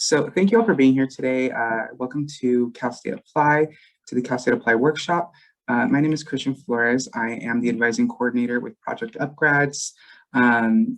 So thank you all for being here today. Welcome to Cal State Apply, to the Cal State Apply workshop. My name is Christian Flores. I am the advising coordinator with Project Upgrads.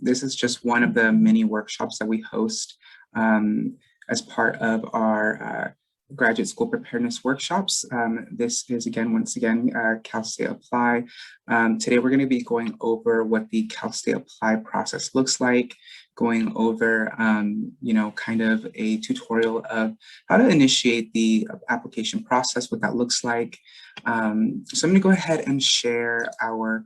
This is just one of the many workshops that we host as part of our graduate school preparedness workshops. This is once again, Cal State Apply. Today we're going to be going over what the Cal State Apply process looks like, going over, kind of a tutorial of how to initiate the application process, what that looks like. So I'm going to go ahead and share our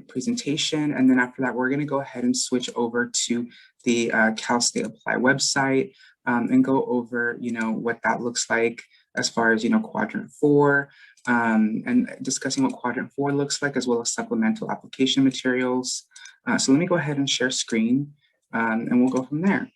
presentation, and then after that, we're going to go ahead and switch over to the Cal State Apply website and go over, what that looks like as far as, quadrant 4, and discussing what quadrant 4 looks like, as well as supplemental application materials. So let me go ahead and share screen. And we'll go from there.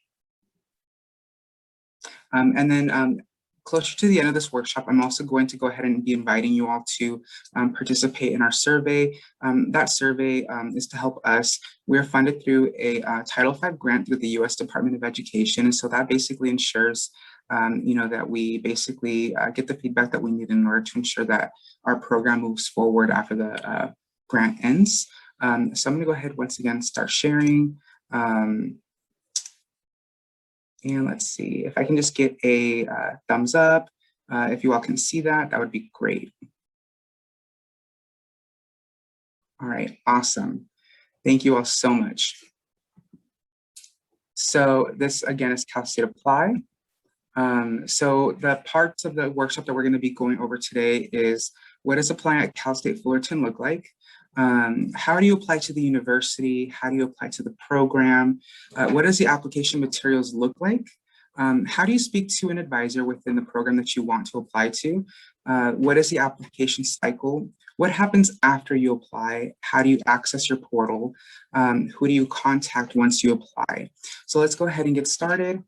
And then closer to the end of this workshop, I'm also going to go ahead and be inviting you all to participate in our survey. That survey is to help us. We're funded through a Title V grant through the U.S. Department of Education. And so that basically ensures that we basically get the feedback that we need in order to ensure that our program moves forward after the grant ends. So I'm going to go ahead once again, start sharing. And let's see if I can just get a thumbs up. If you all can see that, that would be great. All right, awesome. Thank you all so much. So this again is Cal State Apply. So the parts of the workshop that we're going to be going over today is, what does applying at Cal State Fullerton look like? How do you apply to the university? How do you apply to the program? What does the application materials look like? How do you speak to an advisor within the program that you want to apply to? What is the application cycle? What happens after you apply? How do you access your portal? Who do you contact once you apply? So let's go ahead and get started.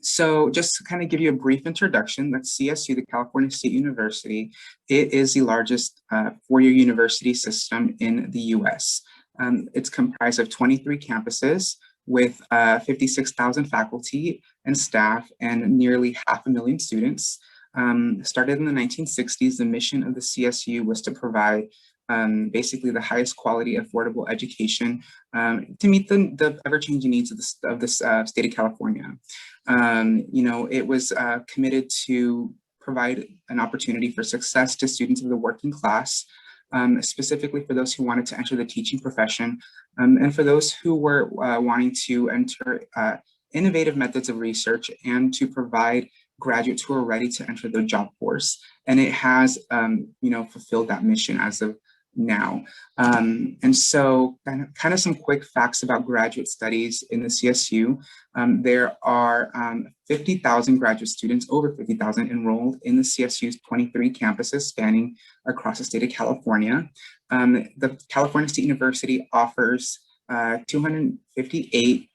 So just to kind of give you a brief introduction, that's CSU, the California State University. It is the largest four-year university system in the US. It's comprised of 23 campuses with 56,000 faculty and staff and nearly 500,000 students. Started in the 1960s, the mission of the CSU was to provide basically the highest quality, affordable education to meet the ever-changing needs of the state of California. It was committed to provide an opportunity for success to students of the working class, specifically for those who wanted to enter the teaching profession, and for those who were wanting to enter innovative methods of research and to provide graduates who are ready to enter the job force. And it has, fulfilled that mission as of now. And so kind of some quick facts about graduate studies in the CSU. There are 50,000 graduate students, over 50,000 enrolled in the CSU's 23 campuses spanning across the state of California. The California State University offers 258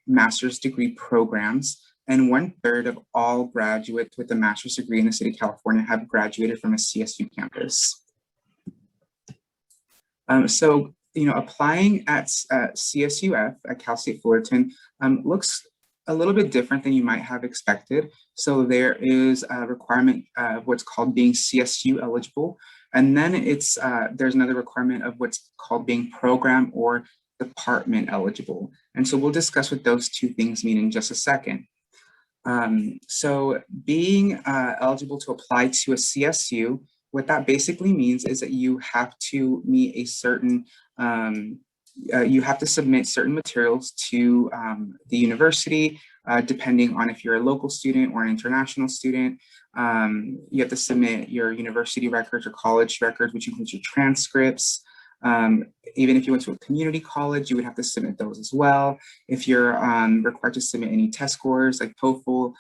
master's degree programs, and 1/3 of all graduates with a master's degree in the state of California have graduated from a CSU campus. Applying at CSUF, at Cal State Fullerton, looks a little bit different than you might have expected. So there is a requirement of what's called being CSU eligible. And then there's another requirement of what's called being program or department eligible. And so we'll discuss what those two things mean in just a second. So being eligible to apply to a CSU, what that basically means is that you have to meet a certain, you have to submit certain materials to the university, depending on if you're a local student or an international student. You have to submit your university records or college records, which includes your transcripts. Even if you went to a community college, you would have to submit those as well. If you're required to submit any test scores like TOEFL,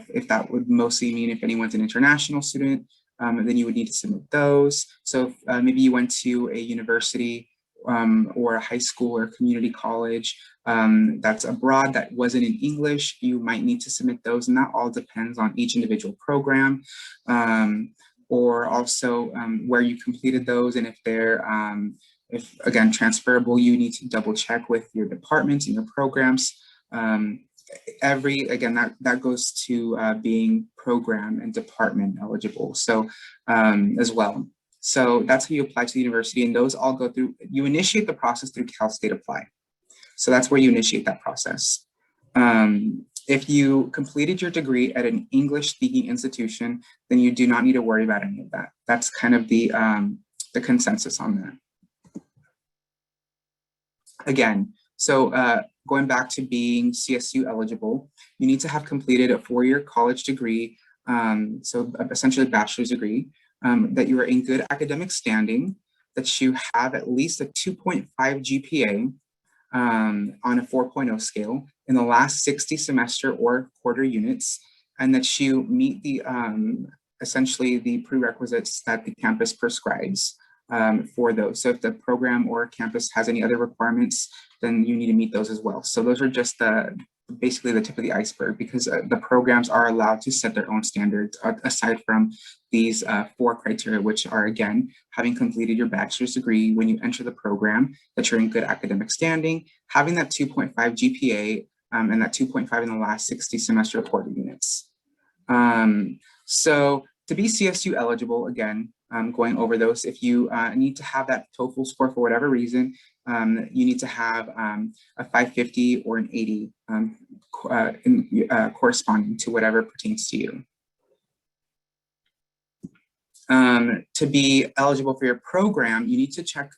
if that would mostly mean if anyone's an international student, then you would need to submit those. So maybe you went to a university or a high school or community college that's abroad that wasn't in English, you might need to submit those, and that all depends on each individual program, or also where you completed those, and if they're, if again, transferable, you need to double check with your departments and your programs. again, that goes to being program and department eligible, so as well. So that's how you apply to the university, and those all go through, you initiate the process through Cal State Apply. So that's where you initiate that process. If you completed your degree at an English-speaking institution, then you do not need to worry about any of that. That's kind of the consensus on that. Again, so going back to being CSU eligible, you need to have completed a 4-year college degree, so essentially a bachelor's degree, that you are in good academic standing, that you have at least a 2.5 GPA on a 4.0 scale in the last 60 semester or quarter units, and that you meet the essentially the prerequisites that the campus prescribes for those. So if the program or campus has any other requirements, then you need to meet those as well. So those are just basically the tip of the iceberg, because the programs are allowed to set their own standards aside from these 4 criteria, which are, again, having completed your bachelor's degree when you enter the program, that you're in good academic standing, having that 2.5 GPA, and that 2.5 in the last 60 semester or quarter units. So to be CSU eligible, again, going over those, if you need to have that TOEFL score for whatever reason, you need to have a 550 or an 80 corresponding to whatever pertains to you. To be eligible for your program, you need to check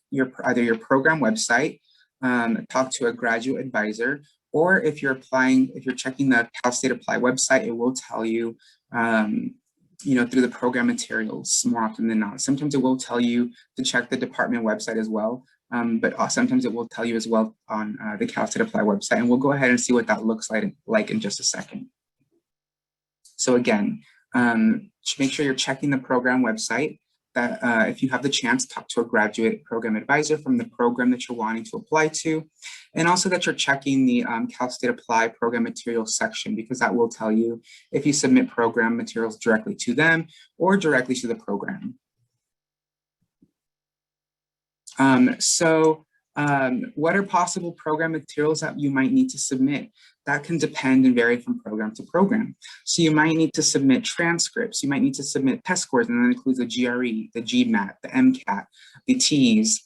either your program website, talk to a graduate advisor, or if you're checking the Cal State Apply website, it will tell you, through the program materials more often than not. Sometimes it will tell you to check the department website as well, but sometimes it will tell you as well on the Cal State Apply website, and we'll go ahead and see what that looks like in just a second. So again, make sure you're checking the program website, that if you have the chance, talk to a graduate program advisor from the program that you're wanting to apply to, and also that you're checking the Cal State Apply program materials section, because that will tell you if you submit program materials directly to them or directly to the program. What are possible program materials that you might need to submit? That can depend and vary from program to program. So you might need to submit transcripts, you might need to submit test scores, and that includes the GRE, the GMAT, the MCAT, the TEAS.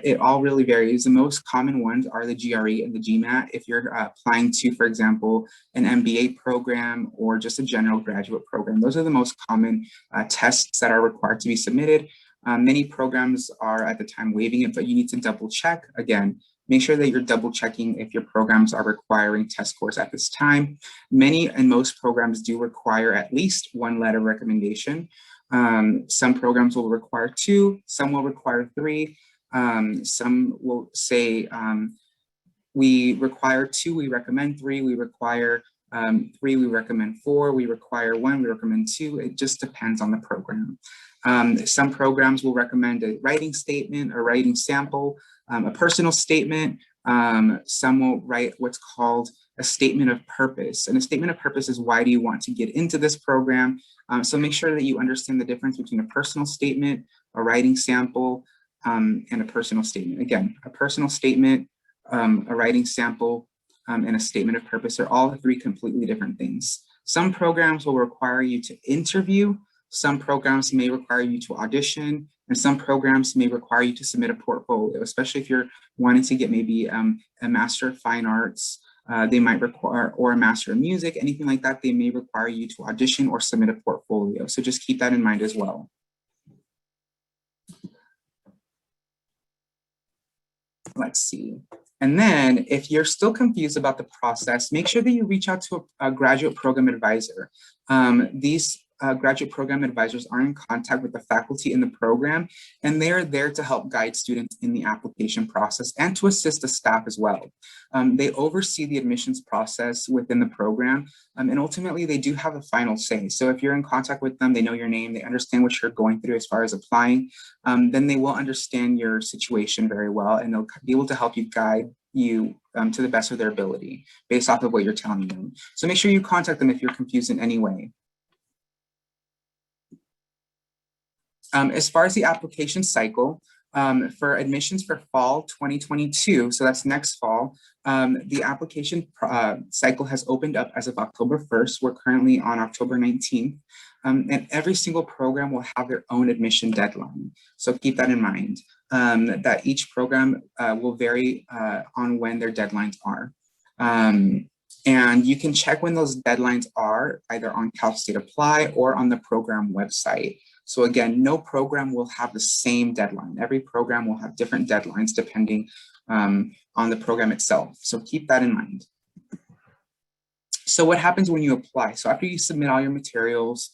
It all really varies. The most common ones are the GRE and the GMAT if you're applying to, for example, an MBA program or just a general graduate program. Those are the most common tests that are required to be submitted. Many programs are at the time waiving it, but you need to double check. Again, make sure that you're double checking if your programs are requiring test scores at this time. Many and most programs do require at least 1 letter of recommendation. Some programs will require 2, some will require 3. Some will say, we require 2, we recommend 3, we require 3, we recommend 4, we require 1, we recommend 2. It just depends on the program. Some programs will recommend a writing statement, a writing sample, a personal statement. Some will write what's called a statement of purpose. And a statement of purpose is, why do you want to get into this program? So make sure that you understand the difference between a personal statement, a writing sample, and a personal statement. Again, a personal statement, a writing sample, and a statement of purpose are all 3 completely different things. Some programs will require you to interview, some programs may require you to audition, and some programs may require you to submit a portfolio, especially if you're wanting to get maybe a Master of Fine Arts, they might require, or a Master of Music, anything like that, they may require you to audition or submit a portfolio. So just keep that in mind as well. Let's see. And then if you're still confused about the process, make sure that you reach out to a graduate program advisor. These graduate program advisors are in contact with the faculty in the program, and they are there to help guide students in the application process and to assist the staff as well. They oversee the admissions process within the program, and ultimately they do have a final say. So if you're in contact with them, they know your name, they understand what you're going through as far as applying, then they will understand your situation very well, and they'll be able to help you guide you to the best of their ability based off of what you're telling them. So make sure you contact them if you're confused in any way. As far as the application cycle, For admissions for fall 2022, so that's next fall, the application cycle has opened up as of October 1st. We're currently on October 19th, and every single program will have their own admission deadline. So keep that in mind, that each program will vary on when their deadlines are. And you can check when those deadlines are either on Cal State Apply or on the program website. So again, no program will have the same deadline. Every program will have different deadlines depending on the program itself. So keep that in mind. So what happens when you apply? So after you submit all your materials,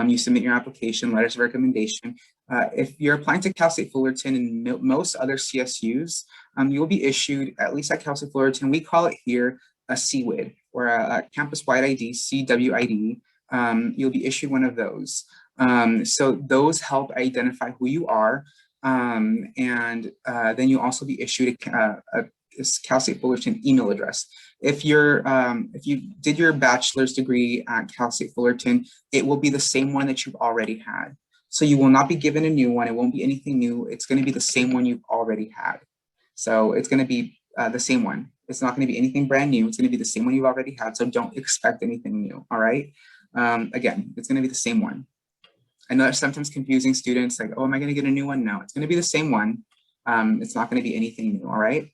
you submit your application, letters of recommendation. If you're applying to Cal State Fullerton and most other CSUs, you will be issued, at least at Cal State Fullerton, we call it here a CWID, or a campus-wide ID, CWID. You'll be issued one of those. So those help identify who you are, and then you'll also be issued a Cal State Fullerton email address. If you did your bachelor's degree at Cal State Fullerton, it will be the same one that you've already had. So you will not be given a new one. It won't be anything new. It's going to be the same one you've already had. So it's going to be the same one. It's not going to be anything brand new. It's going to be the same one you've already had. So don't expect anything new. All right. Again, it's going to be the same one. I know that's sometimes confusing students, like, oh, am I going to get a new one? No, it's going to be the same one. It's not going to be anything new, all right?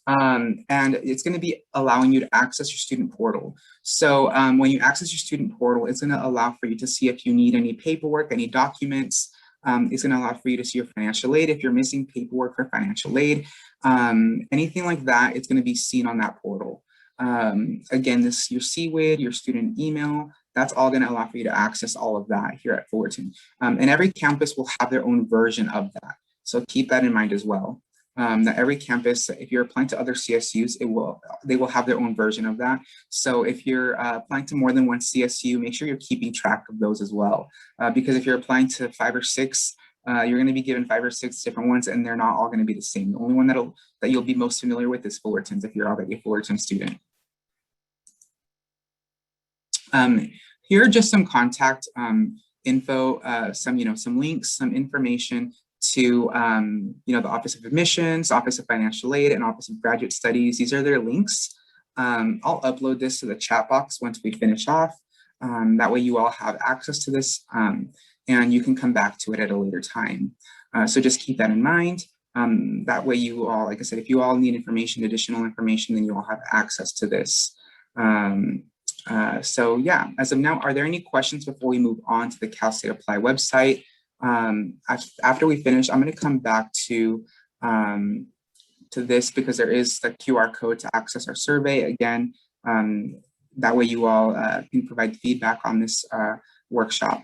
And it's going to be allowing you to access your student portal. So when you access your student portal, it's going to allow for you to see if you need any paperwork, any documents. It's going to allow for you to see your financial aid if you're missing paperwork for financial aid. Anything like that, it's going to be seen on that portal. Again, this your CWID, your student email, that's all going to allow for you to access all of that here at Fullerton. And every campus will have their own version of that. So keep that in mind as well. That every campus, if you're applying to other CSUs, they will have their own version of that. So if you're applying to more than one CSU, make sure you're keeping track of those as well. Because if you're applying to 5 or 6, you're going to be given 5 or 6 different ones, and they're not all going to be the same. The only one that you'll be most familiar with is Fullerton's if you're already a Fullerton student. Here are just some contact info, some links, some information to the Office of Admissions, Office of Financial Aid, and Office of Graduate Studies. These are their links. I'll upload this to the chat box once we finish off. That way you all have access to this, and you can come back to it at a later time. So just keep that in mind. That way you all, like I said, if you all need information, additional information, then you all have access to this. So yeah, as of now, are there any questions before we move on to the Cal State Apply website? After we finish, I'm going to come back to this because there is the QR code to access our survey. Again, that way you all can provide feedback on this workshop.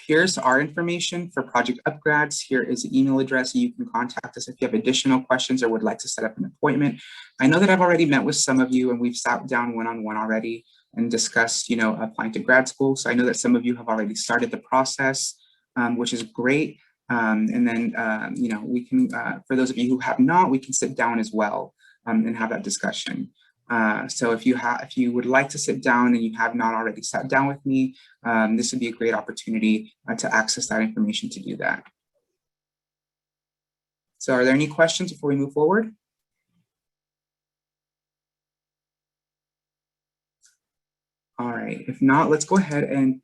Here's our information for project upgrads. Here is the email address. You can contact us if you have additional questions or would like to set up an appointment. I know that I've already met with some of you and we've sat down one-on-one already and discussed, applying to grad school. So I know that some of you have already started the process, which is great. And then, we can, for those of you who have not, we can sit down as well and have that discussion. So if you would like to sit down and you have not already sat down with me, this would be a great opportunity to access that information to do that. So are there any questions before we move forward? All right, if not, let's go ahead and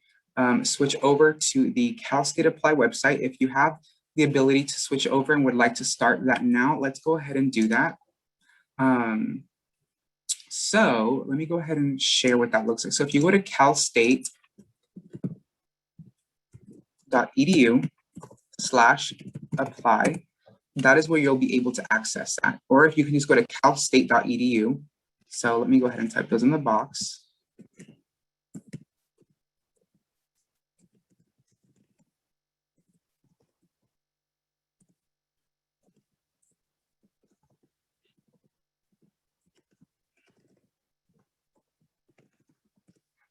switch over to the Cal State Apply website. If you have the ability to switch over and would like to start that now, let's go ahead and do that. So let me go ahead and share what that looks like. So if you go to calstate.edu/apply, that is where you'll be able to access that. Or if you can just go to calstate.edu. So let me go ahead and type those in the box.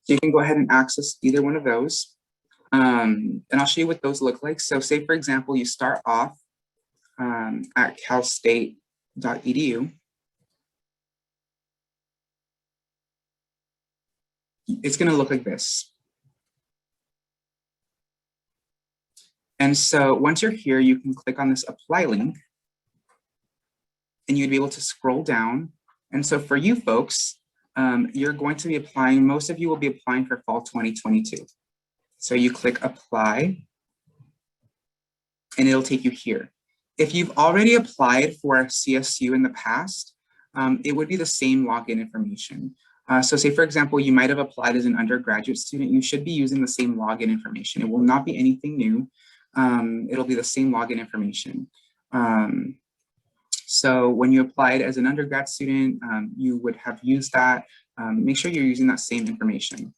So you can go ahead and access either one of those. And I'll show you what those look like. So say, for example, you start off at calstate.edu. It's going to look like this. And so once you're here, you can click on this apply link and you'd be able to scroll down. And so for you folks, you're going to be applying, most of you will be applying for fall 2022. So you click apply and it'll take you here. If you've already applied for a CSU in the past, it would be the same login information. So say, for example, you might have applied as an undergraduate student, you should be using the same login information. It will not be anything new. It'll be the same login information. So when you applied as an undergrad student, you would have used that. Make sure you're using that same information.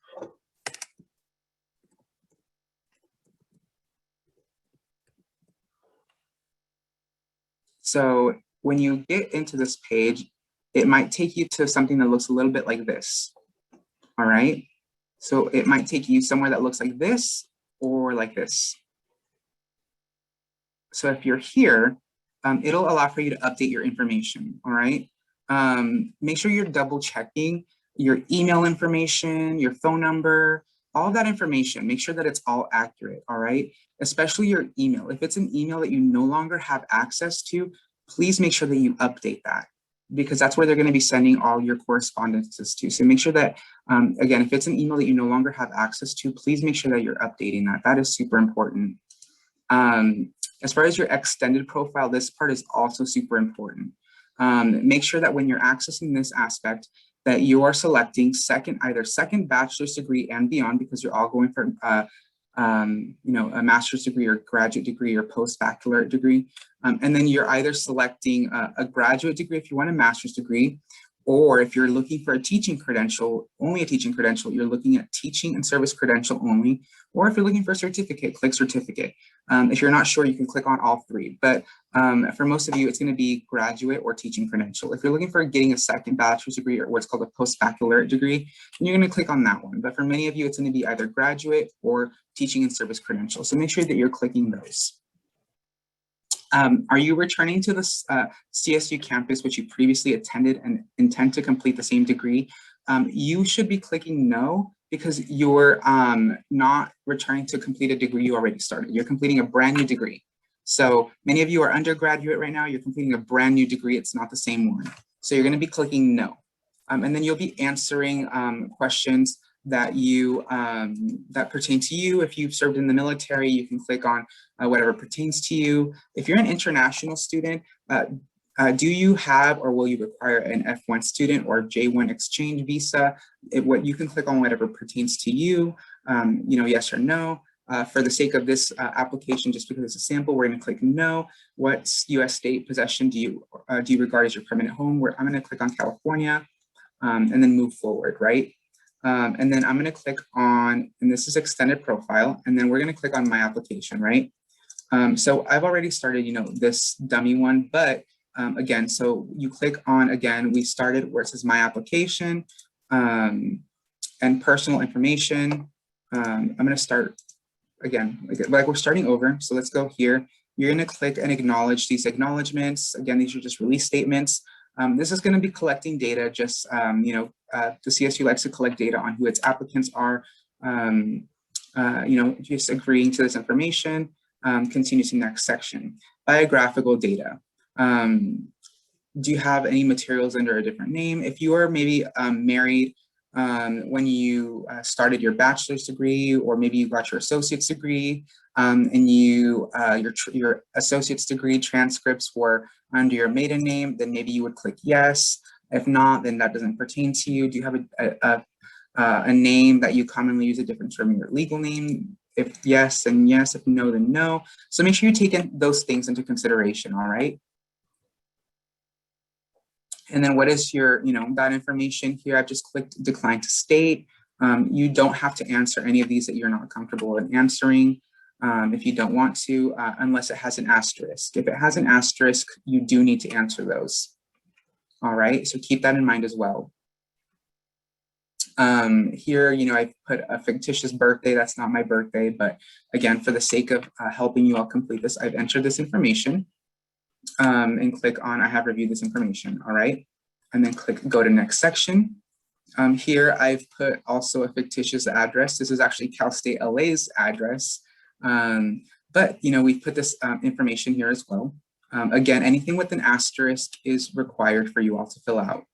So when you get into this page, it might take you to something that looks a little bit like this. All right. So it might take you somewhere that looks like this or like this. So if you're here, it'll allow for you to update your information. All right. Make sure you're double checking your email information, your phone number, all that information. Make sure that it's all accurate. All right. Especially your email. If it's an email that you no longer have access to, please make sure that you update that, because that's where they're going to be sending all your correspondences to. So make sure that, again, if it's an email that you no longer have access to, please make sure that you're updating that. That is super important. As far as your extended profile, this part is also super important. Make sure that when you're accessing this aspect, that you are selecting either second bachelor's degree and beyond, because you're all going for a master's degree or graduate degree or post-baccalaureate degree. And then you're either selecting a graduate degree if you want a master's degree, or if you're looking for a teaching credential, only a teaching credential, you're looking at teaching and service credential only. Or if you're looking for a certificate, click certificate. If you're not sure, you can click on all three. But for most of you, it's going to be graduate or teaching credential. If you're looking for getting a second bachelor's degree or what's called a post-baccalaureate degree, then you're going to click on that one. But for many of you, it's going to be either graduate or teaching and service credential. So make sure that you're clicking those. Are you returning to the CSU campus, which you previously attended and intend to complete the same degree? You should be clicking no, because you're not returning to complete a degree you already started. You're completing a brand new degree. So many of you are undergraduate right now. You're completing a brand new degree. It's not the same one. So you're going to be clicking no. And then you'll be answering questions that that pertain to you. If you've served in the military, you can click on whatever pertains to you. If you're an international student, do you have or will you require an F1 student or J1 exchange visa? What you can click on whatever pertains to you, yes or no. For the sake of this application, just because it's a sample, we're going to click no. What U.S. state possession do you regard as your permanent home? I'm going to click on California, and then move forward, right? And then I'm going to click on, and this is extended profile, and then we're going to click on my application, right? So I've already started, this dummy one, but again, so you click on, again, we started where it says my application and personal information. I'm going to start again, like we're starting over. So let's go here. You're going to click and acknowledge these acknowledgements. Again, these are just release statements. This is going to be collecting data, just, the CSU likes to collect data on who its applicants are, just agreeing to this information, continue to the next section. Biographical data. Do you have any materials under a different name? If you are maybe married when you started your bachelor's degree, or maybe you got your associate's degree, and your associate's degree transcripts were under your maiden name, then maybe you would click yes. If not, then that doesn't pertain to you. Do you have a name that you commonly use, a different from your legal name? If yes, then yes. If no, then no. So make sure you take those things into consideration, all right? And then what is your, that information here? I've just clicked decline to state. You don't have to answer any of these that you're not comfortable in answering if you don't want to, unless it has an asterisk. If it has an asterisk, you do need to answer those. All right, so keep that in mind as well. Here, I put a fictitious birthday. That's not my birthday, but again, for the sake of helping you all complete this, I've entered this information. And click on I have reviewed this information, all right? And then click go to next section. Here I've put also a fictitious address. This is actually Cal State LA's address. But, we've put this information here as well. Again, anything with an asterisk is required for you all to fill out.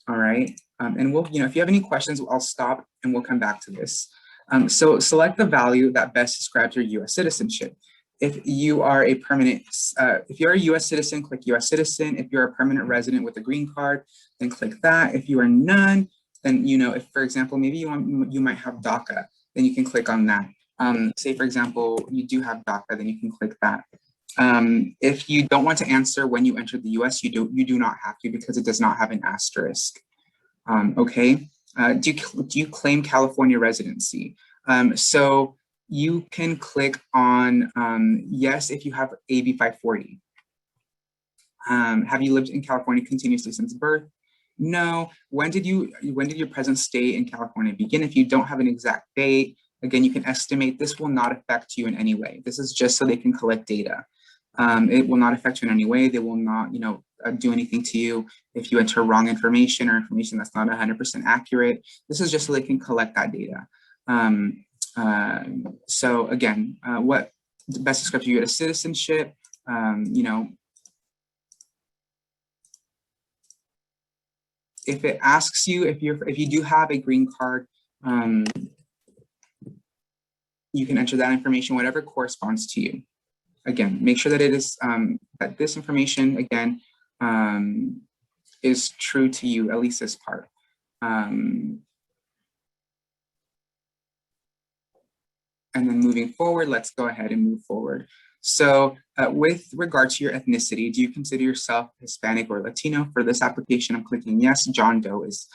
All right, and we'll, if you have any questions, I'll stop and we'll come back to this. So select the value that best describes your U.S. citizenship. If you are a permanent, if you're a U.S. citizen, click U.S. citizen. If you're a permanent resident with a green card, then click that. If you are none, then, if, for example, maybe you might have DACA, then you can click on that. Say, for example, you do have DACA, then you can click that. If you don't want to answer when you entered the US, you do not have to, because it does not have an asterisk. Okay, do you claim California residency? So you can click on yes if you have AB 540. Have you lived in California continuously since birth? No. When did your present stay in California begin? If you don't have an exact date, again, you can estimate. This will not affect you in any way. This is just so they can collect data. It will not affect you in any way. They will not, do anything to you if you enter wrong information or information that's not 100% accurate. This is just so they can collect that data. So again, what best describes you as citizenship? If it asks you if you do have a green card, you can enter that information, whatever corresponds to you. Again, make sure that it is that this information again is true to you, at least this part. And then moving forward, let's go ahead and move forward. So with regard to your ethnicity, do you consider yourself Hispanic or Latino? For this application, I'm clicking yes. John Doe is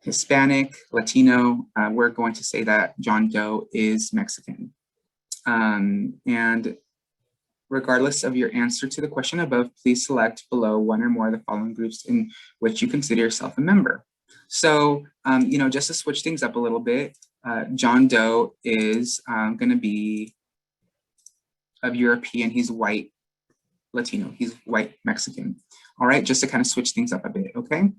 Hispanic, Latino. We're going to say that John Doe is Mexican. And regardless of your answer to the question above, please select below one or more of the following groups in which you consider yourself a member. So, just to switch things up a little bit, John Doe is going to be of European. He's white Latino. He's white Mexican. All right, just to kind of switch things up a bit, okay?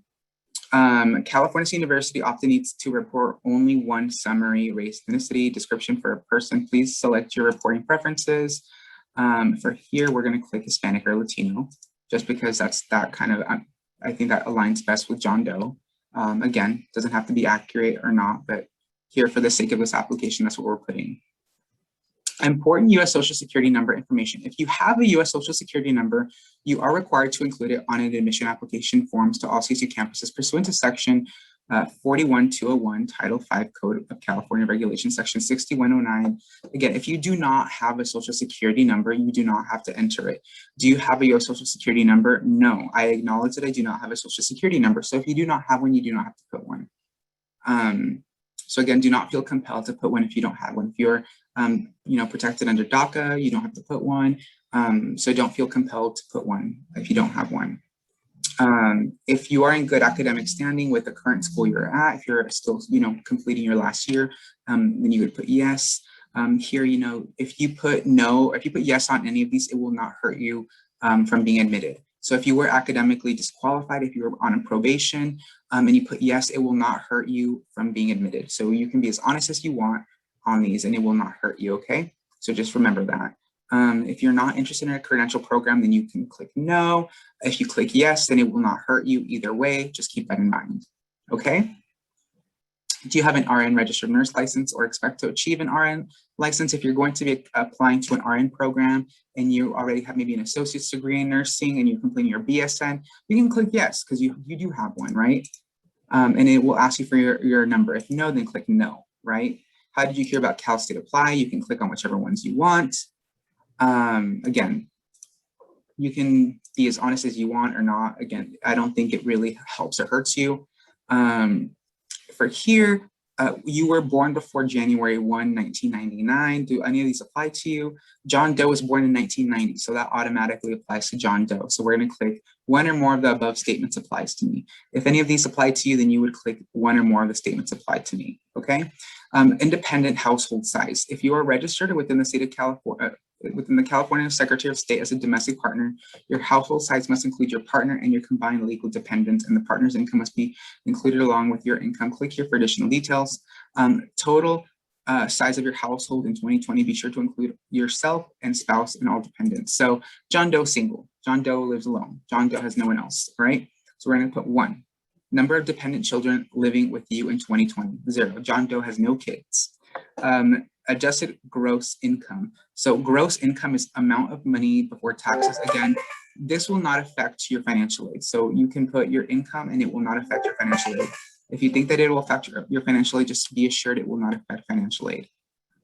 California State University often needs to report only one summary race ethnicity description for a person. Please select your reporting preferences. For here, we're going to click Hispanic or Latino, just because that kind of, I think that aligns best with John Doe. Again, doesn't have to be accurate or not, but here for the sake of this application, that's what we're putting. Important U.S. Social Security number information. If you have a U.S. Social Security number, you are required to include it on an admission application forms to all CSU campuses pursuant to Section 41201, Title 5 Code of California Regulations, Section 6109. Again, if you do not have a Social Security number, you do not have to enter it. Do you have a U.S. Social Security number? No, I acknowledge that I do not have a Social Security number. So if you do not have one, you do not have to put one. So again, do not feel compelled to put one if you don't have one. If you're protected under DACA, you don't have to put one. So don't feel compelled to put one if you don't have one. If you are in good academic standing with the current school you're at, if you're still, completing your last year, then you would put yes. Here, if you put no, or if you put yes on any of these, it will not hurt you from being admitted. So if you were academically disqualified, if you were on a probation, and you put yes, it will not hurt you from being admitted. So you can be as honest as you want on these and it will not hurt you, okay? So just remember that. If you're not interested in a credential program, then you can click no. If you click yes, then it will not hurt you either way. Just keep that in mind, okay? Do you have an RN registered nurse license or expect to achieve an RN license? If you're going to be applying to an RN program and you already have maybe an associate's degree in nursing and you're completing your BSN, you can click yes, because you do have one, right? And it will ask you for your number. If no, then click no, right? How did you hear about Cal State Apply? You can click on whichever ones you want. Again, you can be as honest as you want or not. Again, I don't think it really helps or hurts you. For here, you were born before January 1, 1999. Do any of these apply to you? John Doe was born in 1990, so that automatically applies to John Doe. So we're going to click one or more of the above statements applies to me. If any of these apply to you, then you would click one or more of the statements apply to me, okay? Independent household size. If you are registered within the state of California, within the California Secretary of State as a domestic partner, your household size must include your partner and your combined legal dependents, and the partner's income must be included along with your income. Click here for additional details. Total size of your household in 2020, be sure to include yourself and spouse and all dependents. So John Doe single, John Doe lives alone, John Doe has no one else, right? So we're gonna put 1. Number of dependent children living with you in 2020, 0. John Doe has no kids. Adjusted gross income. So gross income is amount of money before taxes. Again, this will not affect your financial aid. So you can put your income and it will not affect your financial aid. If you think that it will affect your financial aid, just be assured it will not affect financial aid.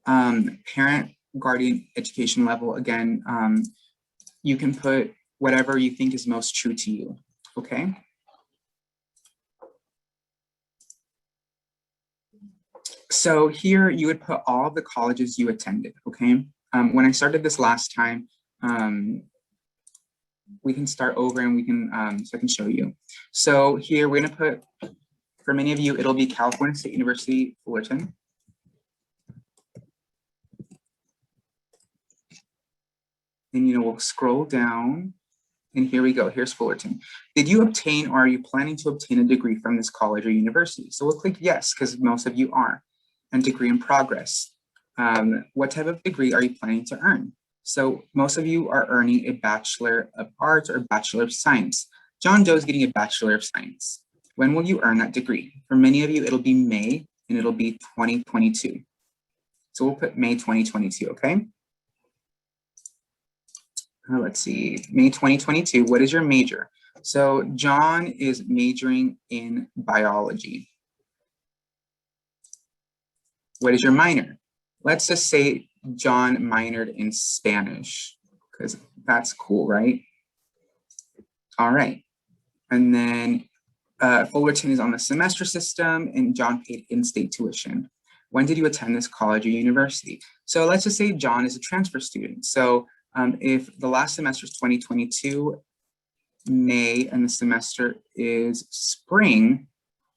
Parent, guardian, education level. Again, you can put whatever you think is most true to you, okay? So here you would put all of the colleges you attended, okay? When I started this last time, we can start over and we can, so I can show you. So here we're gonna put, for many of you, it'll be California State University, Fullerton. And we'll scroll down and here we go, here's Fullerton. Did you obtain or are you planning to obtain a degree from this college or university? So we'll click yes, because most of you are. And degree in progress. What type of degree are you planning to earn? So most of you are earning a Bachelor of Arts or Bachelor of Science. John Doe is getting a Bachelor of Science. When will you earn that degree? For many of you, it'll be May and it'll be 2022. So we'll put May 2022, okay? Let's see, May 2022, what is your major? So John is majoring in biology. What is your minor? Let's just say John minored in Spanish, because that's cool, right? All right. And then Fullerton is on the semester system and John paid in-state tuition. When did you attend this college or university? So let's just say John is a transfer student. So if the last semester is 2022, May, and the semester is spring,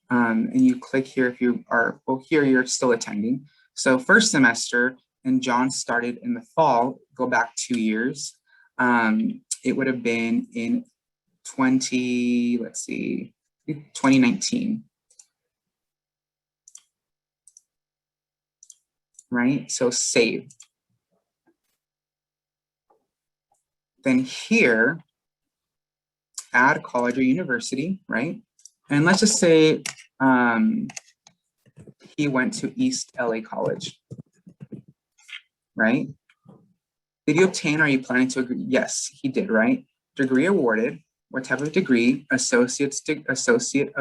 and you click here if you are, well, here you're still attending. So first semester, and John started in the fall, go back 2 years. It would have been in 2019. Right, so save. Then here, add college or university, right? And let's just say he went to East LA College, right? Did you obtain or are you planning to agree? Yes, he did, right? Degree awarded. What type of degree? Associate of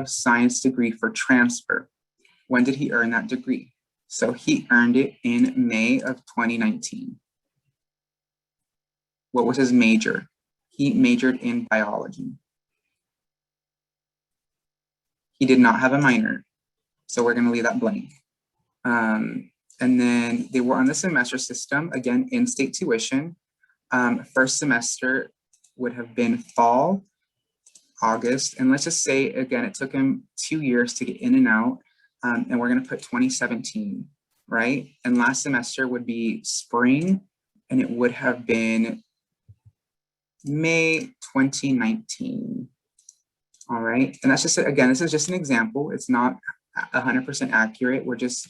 Science degree for transfer. When did he earn that degree? So he earned it in May of 2019. What was his major? He majored in biology. He did not have a minor, so we're going to leave that blank. And then they were on the semester system, again, in-state tuition. First semester would have been fall, August, and let's just say, again, it took him 2 years to get in and out, and we're going to put 2017, right? And last semester would be spring, and it would have been May 2019. All right, and that's just, again, this is just an example. It's not 100% accurate. We're just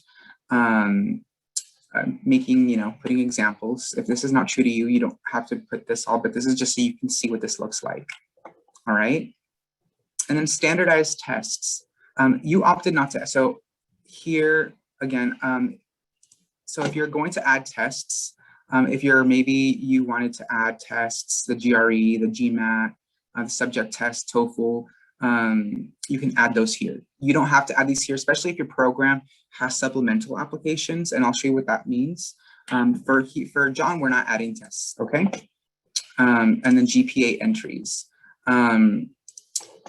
making, putting examples. If this is not true to you, you don't have to put this all, but this is just so you can see what this looks like. All right, and then standardized tests. You opted not to, so here, again, so if you're going to add tests, if maybe you wanted to add tests, the GRE, the GMAT, the subject test, TOEFL, you can add those here. You don't have to add these here, especially if your program has supplemental applications, and I'll show you what that means. For John, we're not adding tests, okay? And then GPA entries.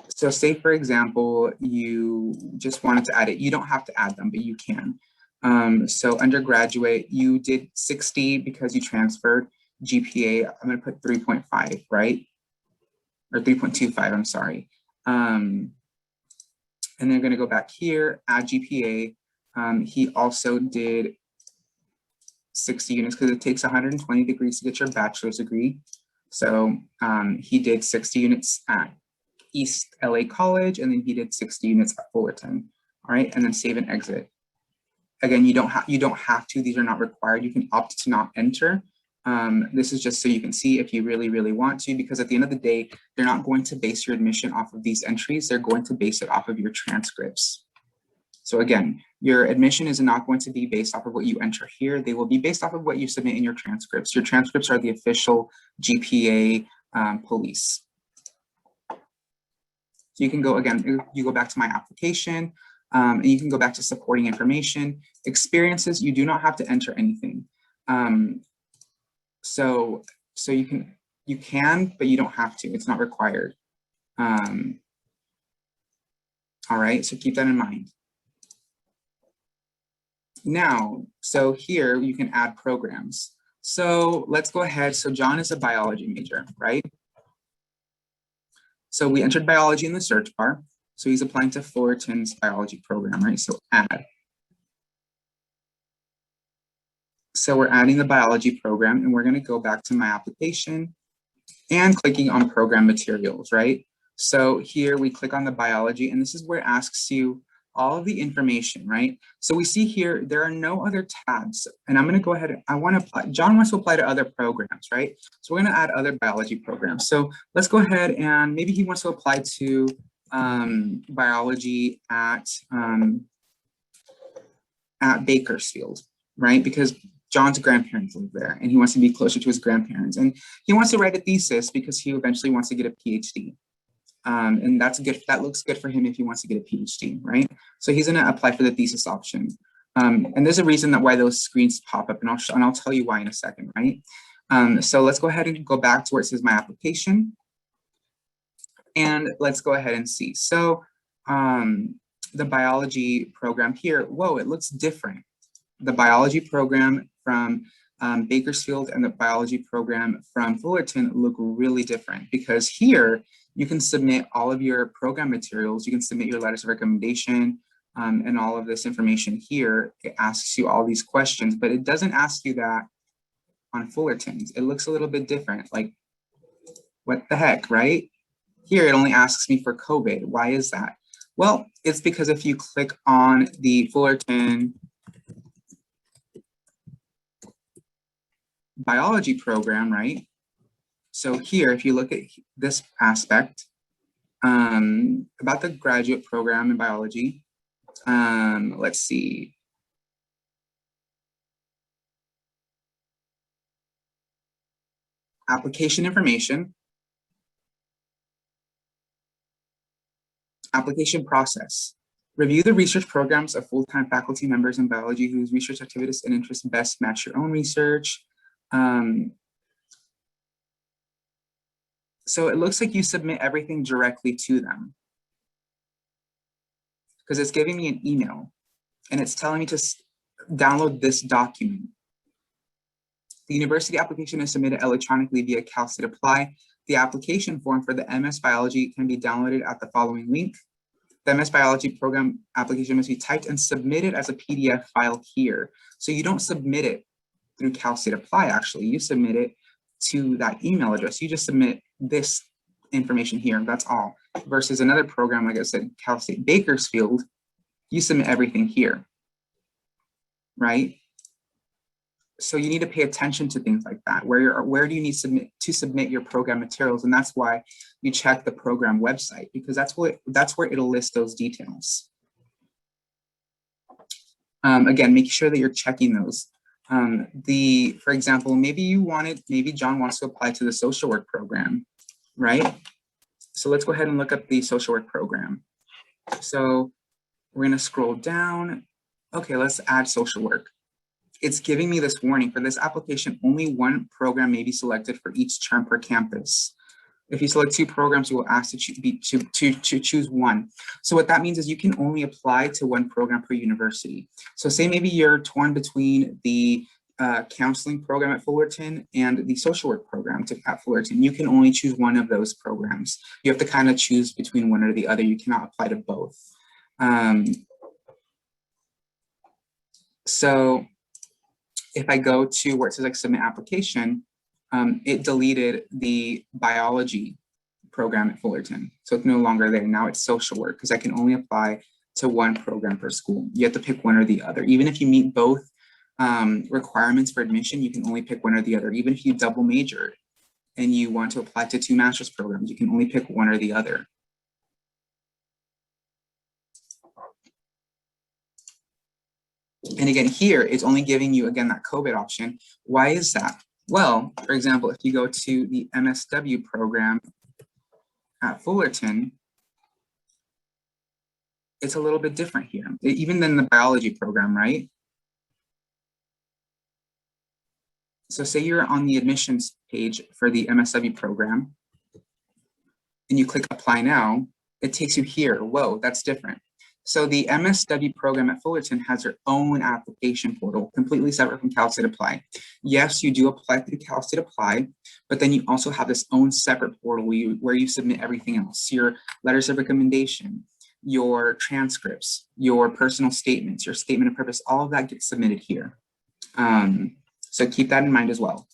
So say, for example, you just wanted to add it. You don't have to add them, but you can. So undergraduate, you did 60 because you transferred. GPA, I'm going to put 3.5, right? Or 3.25, I'm sorry. And then going to go back here, add GPA. He also did 60 units because it takes 120 degrees to get your bachelor's degree. So he did 60 units at East LA College, and then he did 60 units at Fullerton. All right, and then save and exit. Again, you don't have to, these are not required. You can opt to not enter. This is just so you can see if you really, really want to, because at the end of the day, they're not going to base your admission off of these entries. They're going to base it off of your transcripts. So again, your admission is not going to be based off of what you enter here. They will be based off of what you submit in your transcripts. Your transcripts are the official GPA police. So you can go, again, you go back to my application, and you can go back to supporting information. Experiences, you do not have to enter anything. So you can, but you don't have to. It's not required. All right, so keep that in mind. Now, so here you can add programs. So let's go ahead. So John is a biology major, right? So we entered biology in the search bar. So he's applying to Fullerton's biology program, right? So add. So we're adding the biology program, and we're going to go back to my application and clicking on program materials, right? So here we click on the biology, and this is where it asks you all of the information, right? So we see here, there are no other tabs, and I'm going to go ahead. John wants to apply to other programs, right? So we're going to add other biology programs. So let's go ahead, and maybe he wants to apply to biology at Bakersfield, right? Because John's grandparents live there, and he wants to be closer to his grandparents, and he wants to write a thesis because he eventually wants to get a PhD. And that's good. That looks good for him if he wants to get a PhD, right? So he's going to apply for the thesis option. And there's a reason why those screens pop up, and I'll tell you why in a second, right? So let's go ahead and go back to where it says my application, and let's go ahead and see. So the biology program here, whoa, it looks different. The biology program from Bakersfield and the biology program from Fullerton look really different, because here you can submit all of your program materials, you can submit your letters of recommendation, and all of this information here. It asks you all these questions, but it doesn't ask you that on Fullerton's. It looks a little bit different, like, what the heck, right? Here it only asks me for COVID. Why is that? Well, it's because if you click on the Fullerton biology program, right? So here, if you look at this aspect about the graduate program in biology, let's see. Application information, application process. Review the research programs of full-time faculty members in biology whose research activities and interests best match your own research. So it looks like you submit everything directly to them, because it's giving me an email and it's telling me to download this document. The university application is submitted electronically via Cal State Apply. The application form for the MS Biology can be downloaded at the following link. The MS Biology program application must be typed and submitted as a PDF file here. So you don't submit it through Cal State Apply, actually. You submit it to that email address. You just submit this information here, that's all. Versus another program, like I said, Cal State Bakersfield, you submit everything here, right? So you need to pay attention to things like that. Where do you need to submit your program materials? And that's why you check the program website, because that's where it'll list those details. Again, make sure that you're checking those. For example, maybe John wants to apply to the social work program, right? So let's go ahead and look up the social work program. So we're gonna scroll down. Okay, let's add social work. It's giving me this warning: for this application, only one program may be selected for each term per campus. If you select two programs, you will ask to choose one. So what that means is you can only apply to one program per university. So say maybe you're torn between the counseling program at Fullerton and the social work program at Fullerton. You can only choose one of those programs. You have to kind of choose between one or the other. You cannot apply to both. So if I go to where it says like submit application, it deleted the biology program at Fullerton. So it's no longer there. Now it's social work, because I can only apply to one program per school. You have to pick one or the other. Even if you meet both requirements for admission, you can only pick one or the other. Even if you double majored and you want to apply to 2 master's programs, you can only pick one or the other. And again, here it's only giving you, again, that COVID option. Why is that? Well, for example, if you go to the MSW program at Fullerton, it's a little bit different here, even than the biology program, right? So say you're on the admissions page for the MSW program and you click apply now, it takes you here. Whoa, that's different. So the MSW program at Fullerton has their own application portal, completely separate from Cal State Apply. Yes, you do apply through Cal State Apply, but then you also have this own separate portal where you submit everything else, your letters of recommendation, your transcripts, your personal statements, your statement of purpose, all of that gets submitted here. So keep that in mind as well.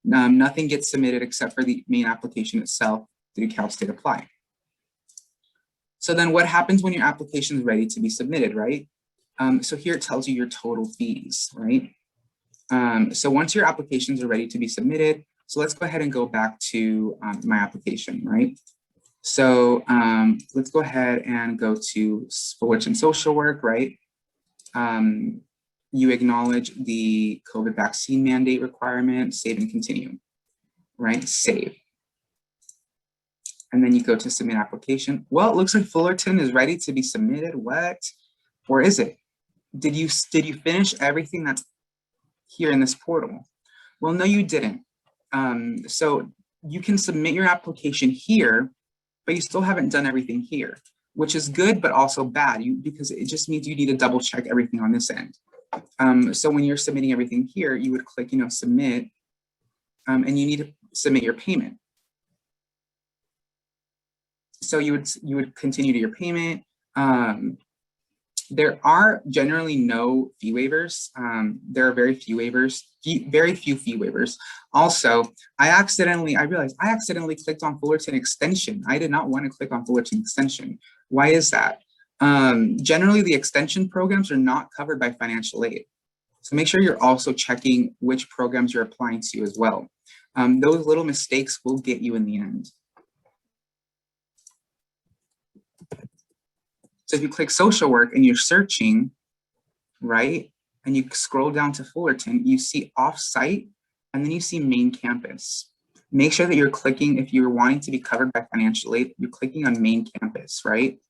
Nothing gets submitted except for the main application itself through Cal State Apply. So then what happens when your application is ready to be submitted, right? So here it tells you your total fees, right? So once your applications are ready to be submitted, so let's go ahead and go back to my application, right? So let's go ahead and go to Fullerton Social Work, right? You acknowledge the COVID vaccine mandate requirement, save and continue, right? Save. And then you go to submit application. Well, it looks like Fullerton is ready to be submitted. What? Or is it? Did you finish everything that's here in this portal? Well, no, you didn't. So you can submit your application here, but you still haven't done everything here, which is good, but also bad because it just means you need to double check everything on this end. So when you're submitting everything here, you would click, submit, and you need to submit your payment. So you would continue to your payment. There are generally no fee waivers. There are very few waivers, very few fee waivers. Also, I realized I accidentally clicked on Fullerton Extension. I did not want to click on Fullerton Extension. Why is that? Generally, the extension programs are not covered by financial aid. So make sure you're also checking which programs you're applying to as well. Those little mistakes will get you in the end. So if you click social work and you're searching, right, and you scroll down to Fullerton, you see off-site, and then you see main campus. Make sure that you're clicking, if you're wanting to be covered by financial aid, you're clicking on main campus, right?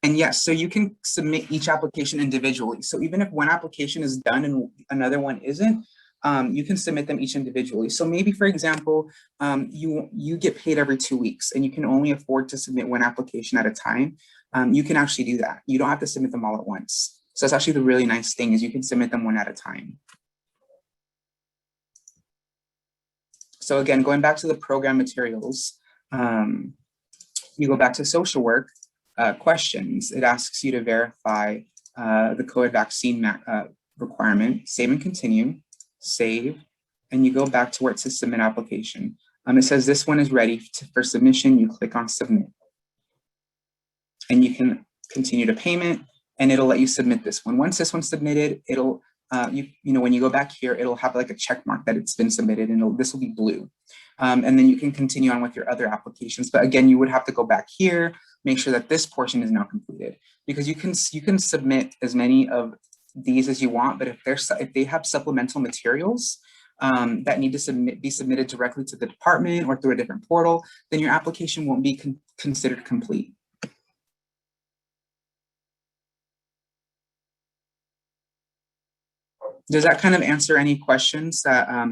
And yes, so you can submit each application individually. So even if one application is done and another one isn't, you can submit them each individually. So maybe, for example, you get paid every 2 weeks and you can only afford to submit one application at a time. You can actually do that. You don't have to submit them all at once. So that's actually the really nice thing is you can submit them one at a time. So again, going back to the program materials, you go back to social work. Questions, it asks you to verify the COVID vaccine requirement, save and continue, save, and you go back to where it says submit application. It says this one is ready for submission, you click on submit. And you can continue to payment and it'll let you submit this one. Once this one's submitted, it'll, when you go back here, it'll have like a check mark that it's been submitted and this will be blue. And then you can continue on with your other applications. But again, you would have to go back here, make sure that this portion is now completed because you can submit as many of these as you want, but if they have supplemental materials that need to be submitted directly to the department or through a different portal, then your application won't be considered complete. Does that kind of answer any questions that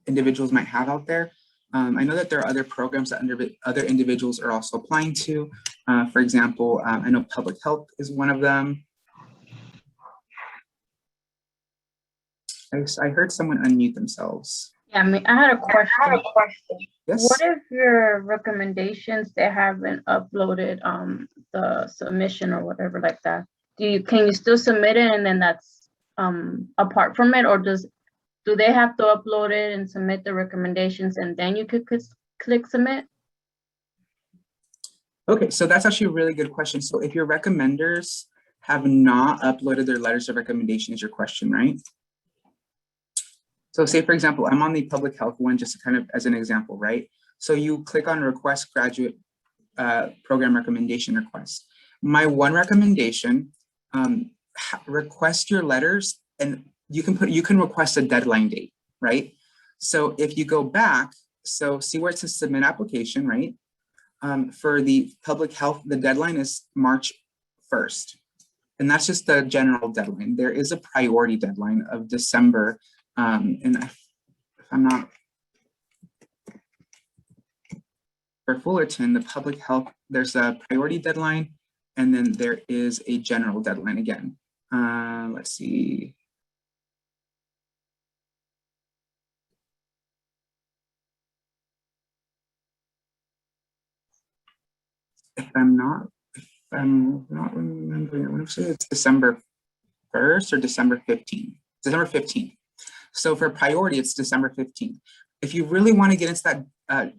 individuals might have out there? I know that there are other programs that other individuals are also applying to. For example, I know public health is one of them. I heard someone unmute themselves. Yeah, I had a question. Yes. What if your recommendations that haven't uploaded the submission or whatever like that? Can you still submit it and then that's apart from it, or do they have to upload it and submit the recommendations and then you could click submit? Okay, so that's actually a really good question. So if your recommenders have not uploaded their letters of recommendation is your question, right? So say, for example, I'm on the public health one, just kind of as an example, right? So you click on request graduate program recommendation request. My one recommendation, request your letters, and you can request a deadline date, right? So if you go back, so see where it says submit application, right? For the public health, the deadline is March 1st. And that's just the general deadline. There is a priority deadline of December. And if I'm not, for Fullerton, the public health, there's a priority deadline, and then there is a general deadline again. Let's see. If I'm not remembering, I want to say it's December 1st or December 15th. December 15th. So for priority, it's December 15th. If you really want to get into that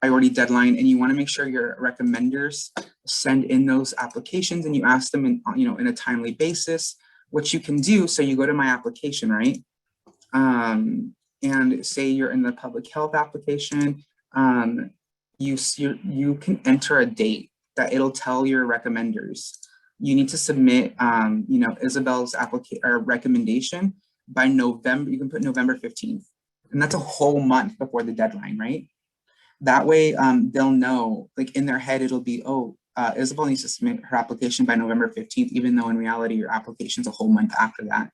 priority deadline and you want to make sure your recommenders send in those applications and you ask them in a timely basis, what you can do, so you go to my application, right? And say you're in the public health application, you can enter a date that it'll tell your recommenders. You need to submit, Isabel's recommendation by November. You can put November 15th, and that's a whole month before the deadline, right? That way, they'll know, like in their head, it'll be, oh, Isabel needs to submit her application by November 15th, even though in reality, your application's a whole month after that.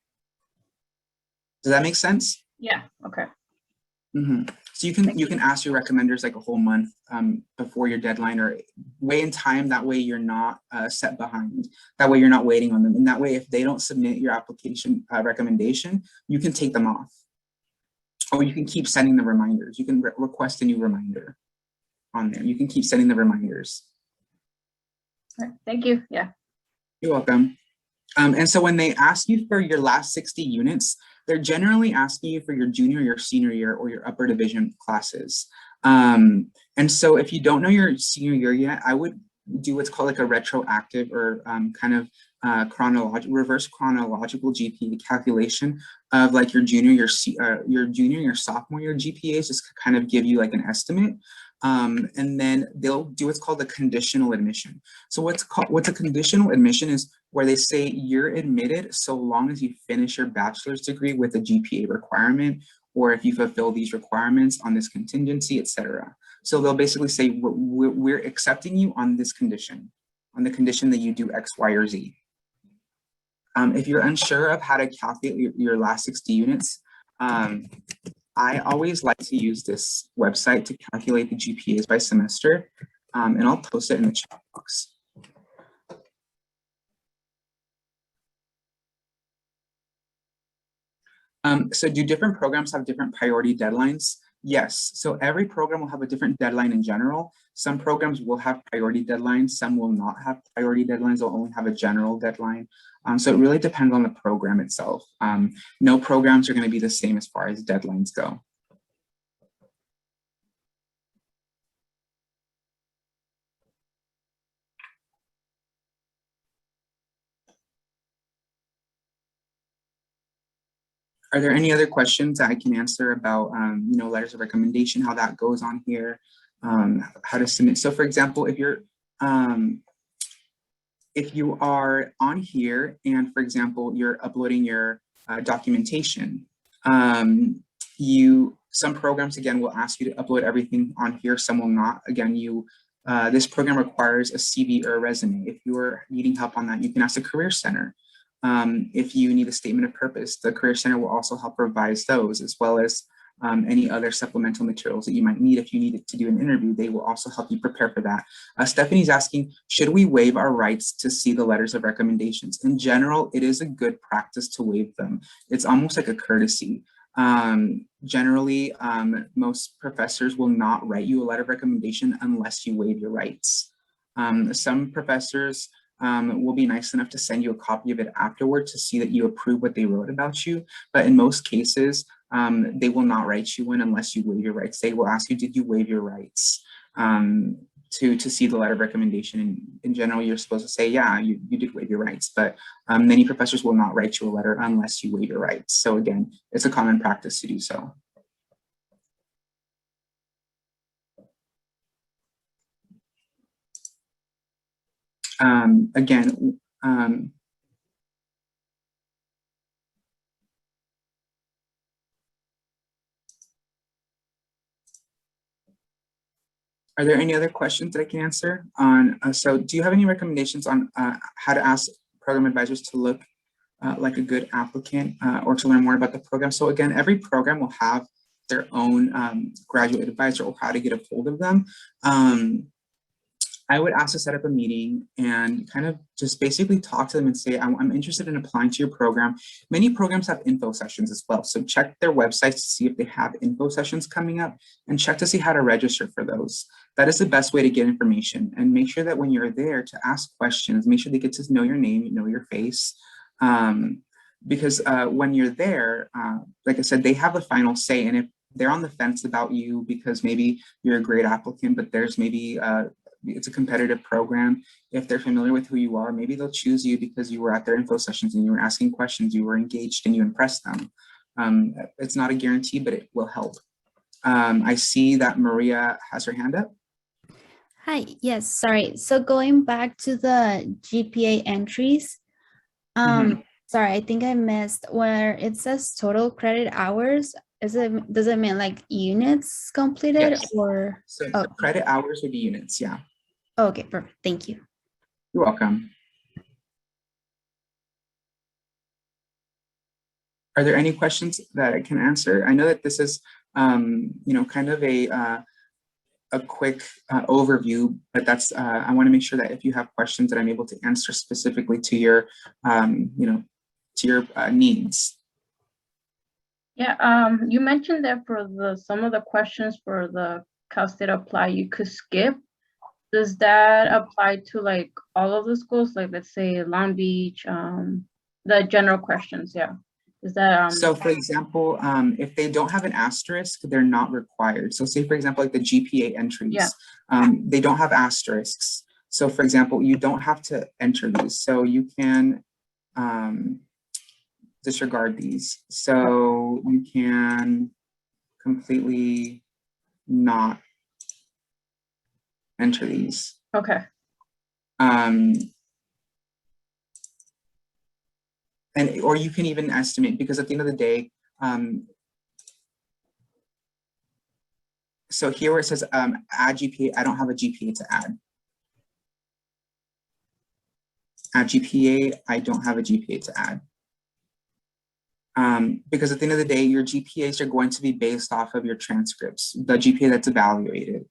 Does that make sense? Yeah, okay. Mm-hmm. So you can ask your recommenders like a whole month before your deadline, or way in time. That way you're not set behind. That way you're not waiting on them. And that way, if they don't submit your application recommendation, you can take them off. Or you can keep sending the reminders. You can request a new reminder on there. You can keep sending the reminders. All right, thank you. Yeah. You're welcome. And so when they ask you for your last 60 units, they're generally asking you for your junior, your senior year, or your upper division classes. And so if you don't know your senior year yet, I would do what's called like a retroactive or reverse chronological GPA calculation of like your junior, your sophomore year GPAs, just to kind of give you like an estimate. And then they'll do what's called a conditional admission. So what's a conditional admission is where they say you're admitted so long as you finish your bachelor's degree with a GPA requirement, or if you fulfill these requirements on this contingency, etc. So they'll basically say we're accepting you on this condition, on the condition that you do X, Y, or Z. If you're unsure of how to calculate your last 60 units, I always like to use this website to calculate the GPAs by semester, and I'll post it in the chat box. So do different programs have different priority deadlines? Yes, so every program will have a different deadline in general. Some programs will have priority deadlines, some will not have priority deadlines, they'll only have a general deadline. So it really depends on the program itself. No programs are going to be the same as far as deadlines go. Are there any other questions that I can answer about, letters of recommendation, how that goes on here, how to submit? So for example, if you are on here and for example, you're uploading your documentation, some programs again will ask you to upload everything on here, some will not. Again, this program requires a CV or a resume. If you're needing help on that, you can ask the Career Center. If you need a statement of purpose, the Career Center will also help revise those, as well as any other supplemental materials that you might need. If you need to do an interview, they will also help you prepare for that. Stephanie's asking, should we waive our rights to see the letters of recommendations? In general, it is a good practice to waive them. It's almost like a courtesy. Generally, most professors will not write you a letter of recommendation unless you waive your rights. Some professors will be nice enough to send you a copy of it afterward to see that you approve what they wrote about you. But in most cases, they will not write you in unless you waive your rights. They will ask you, did you waive your rights? To see the letter of recommendation. And in general, you're supposed to say, yeah, you did waive your rights, but many professors will not write you a letter unless you waive your rights. So again, it's a common practice to do so. Again, are there any other questions that I can answer on? So do you have any recommendations on how to ask program advisors to look like a good applicant or to learn more about the program? So again, every program will have their own graduate advisor or how to get a hold of them. I would ask to set up a meeting and kind of just basically talk to them and say, I'm interested in applying to your program. Many programs have info sessions as well. So check their websites to see if they have info sessions coming up and check to see how to register for those. That is the best way to get information, and make sure that when you're there to ask questions, make sure they get to know your name, know your face. Because when you're there, like I said, they have the final say. And if they're on the fence about you because maybe you're a great applicant, but there's maybe it's a competitive program. If they're familiar with who you are, maybe they'll choose you because you were at their info sessions and you were asking questions, you were engaged and you impressed them. It's not a guarantee, but it will help. I see that Maria has her hand up. Hi, yes, sorry. So going back to the GPA entries, sorry, I think I missed where it says total credit hours. Does it mean like units completed? Yes. Or? So Oh. credit hours would be units, yeah. Okay, perfect. Thank you. You're welcome. Are there any questions that I can answer? I know that this is, kind of a quick overview, but that's, I want to make sure that if you have questions that I'm able to answer specifically to your, to your needs. Yeah, you mentioned that for some of the questions for the Cal State Apply, you could skip. Does that apply to like all of the schools? Like let's say Long Beach, the general questions, yeah. Is that so for example, if they don't have an asterisk, they're not required. So say for example, like the GPA entries, yeah. They don't have asterisks. So for example, you don't have to enter these. So you can disregard these. So you can completely not enter these. Okay. Or you can even estimate, because at the end of the day, so here where it says add GPA, I don't have a GPA to add. Add GPA, I don't have a GPA to add. Because at the end of the day, your GPAs are going to be based off of your transcripts, the GPA that's evaluated.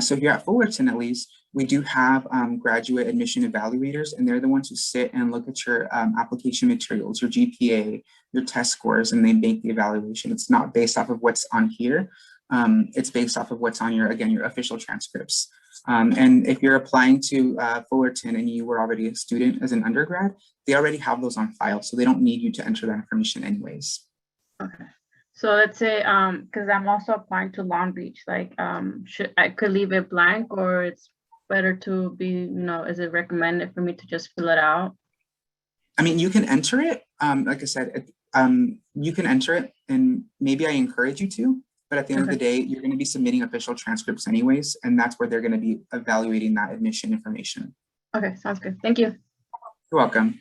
So here at Fullerton, at least, we do have graduate admission evaluators, and they're the ones who sit and look at your application materials, your GPA, your test scores, and they make the evaluation. It's not based off of what's on here. It's based off of what's on your, again, your official transcripts. And if you're applying to Fullerton and you were already a student as an undergrad, they already have those on file, so they don't need you to enter that information anyways. Okay. So let's say, because I'm also applying to Long Beach, like, I could leave it blank, or it's better to be, is it recommended for me to just fill it out? I mean, you can enter it. Like I said, you can enter it, and maybe I encourage you to, but at the end of the day, you're going to be submitting official transcripts anyways, and that's where they're going to be evaluating that admission information. Okay, sounds good. Thank you. You're welcome.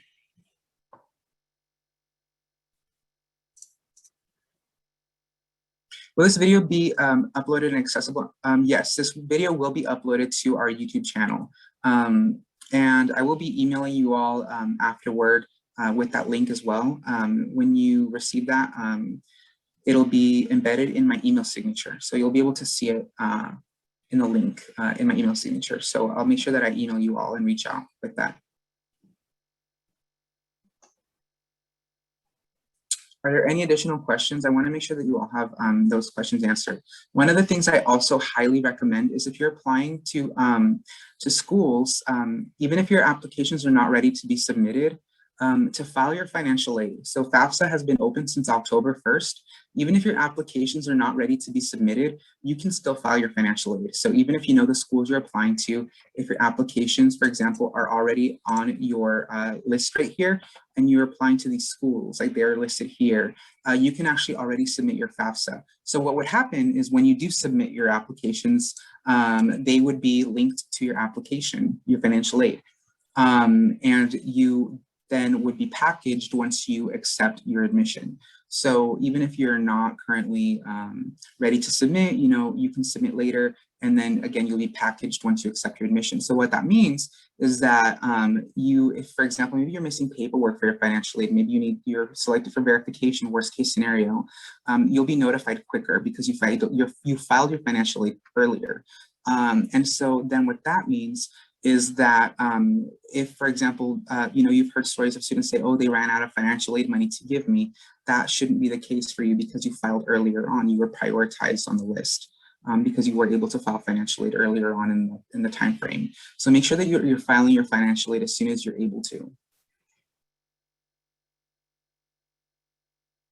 Will this video be uploaded and accessible? Yes, this video will be uploaded to our YouTube channel. And I will be emailing you all afterward with that link as well. When you receive that, it'll be embedded in my email signature. So you'll be able to see it in the link in my email signature. So I'll make sure that I email you all and reach out with that. Are there any additional questions? I want to make sure that you all have those questions answered. One of the things I also highly recommend is if you're applying to schools, even if your applications are not ready to be submitted, to file your financial aid. So FAFSA has been open since October 1st. Even if your applications are not ready to be submitted, you can still file your financial aid. So even if you know the schools you're applying to, if your applications, for example, are already on your list right here, and you're applying to these schools, like they're listed here, you can actually already submit your FAFSA. So what would happen is when you do submit your applications, they would be linked to your application, your financial aid. And you then would be packaged once you accept your admission. So even if you're not currently ready to submit, you can submit later. And then again, you'll be packaged once you accept your admission. So what that means is that if, for example, maybe you're missing paperwork for your financial aid, maybe you're selected for verification, worst case scenario, you'll be notified quicker because you filed your financial aid earlier. And so then what that means is that if, for example, you've heard stories of students say, oh, they ran out of financial aid money to give me, that shouldn't be the case for you because you filed earlier on, you were prioritized on the list because you were able to file financial aid earlier on in the time frame. So make sure that you're filing your financial aid as soon as you're able to.